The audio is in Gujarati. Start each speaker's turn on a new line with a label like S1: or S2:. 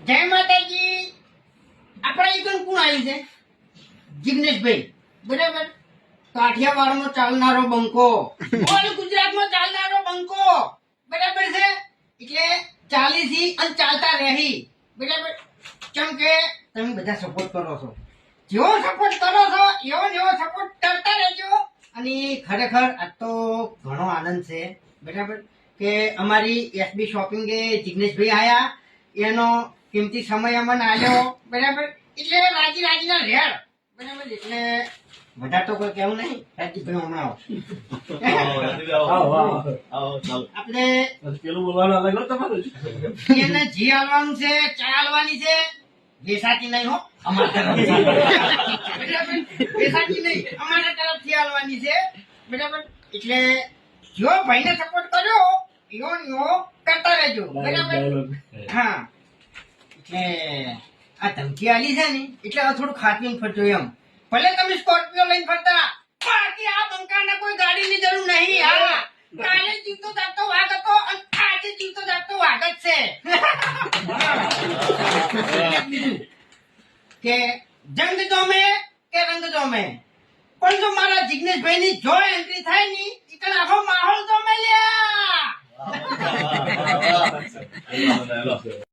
S1: જય માતાજી. આપણા એકન કોણ આવ્યું છે? જિગ્નેશભાઈ, બરાબર. કાઠિયાવાડમાં ચાલનારો બંકો, ઓલ ગુજરાતમાં ચાલનારો બંકો, બરાબર છે. એટલે ચાલીસી અને ચાલતા રહી, બરાબર. કેમ કે તમે બધા સપોર્ટ કરો છો, જેવો સપોર્ટ કરો છો એવો ને એવો સપોર્ટ કરતા રહેજો. અને ખરેખર આજ તો ઘણો આનંદ છે, બરાબર. કે અમારી એસબી શોપિંગ એ જિગ્નેશભાઈ આયા, એનો કિંમતી સમય અમને આલ્યો, બરાબર. એટલે રાજી રાજીના રેડ, બરાબર. એટલે વધારે તો કોઈ કેવું નહીં. રાજજીભાઈ હમણાં આપણે
S2: પેલું બોલવાનું અલગ હોય તમારું.
S1: એને જી હાલવાનું છે, ચા હાલવાની છે. વેસાતી નહીં હો, અમારા વેસાતી નહીં, અમારા તરફથી હાલવાની છે, બરાબર. એટલે જો ભાઈને સપોર્ટ કર્યો એવો ને એવો કરતા રહેજો, બરાબર. હા, એટલે આ ધમકી આલી છે ને એટલે હવે થોડું ખાતરીને ફરજો એમ. ભલે તમે સ્કોર્પિયો લઈને ફરતા, બાકી આ બંકાને કોઈ ગાડીની જરૂર નહીં. હા, કાલે જીવતો જાગતો વાઘ હતો અને આજે જીવતો જાગતો વાઘ જ છે. કે જંગ જોમે કે રંગ જોમે, પણ જો મારા જિગ્નેશભાઈ ની જો એન્ટ્રી થાય ની એટલે આખો માહોલ જોમે લ્યા.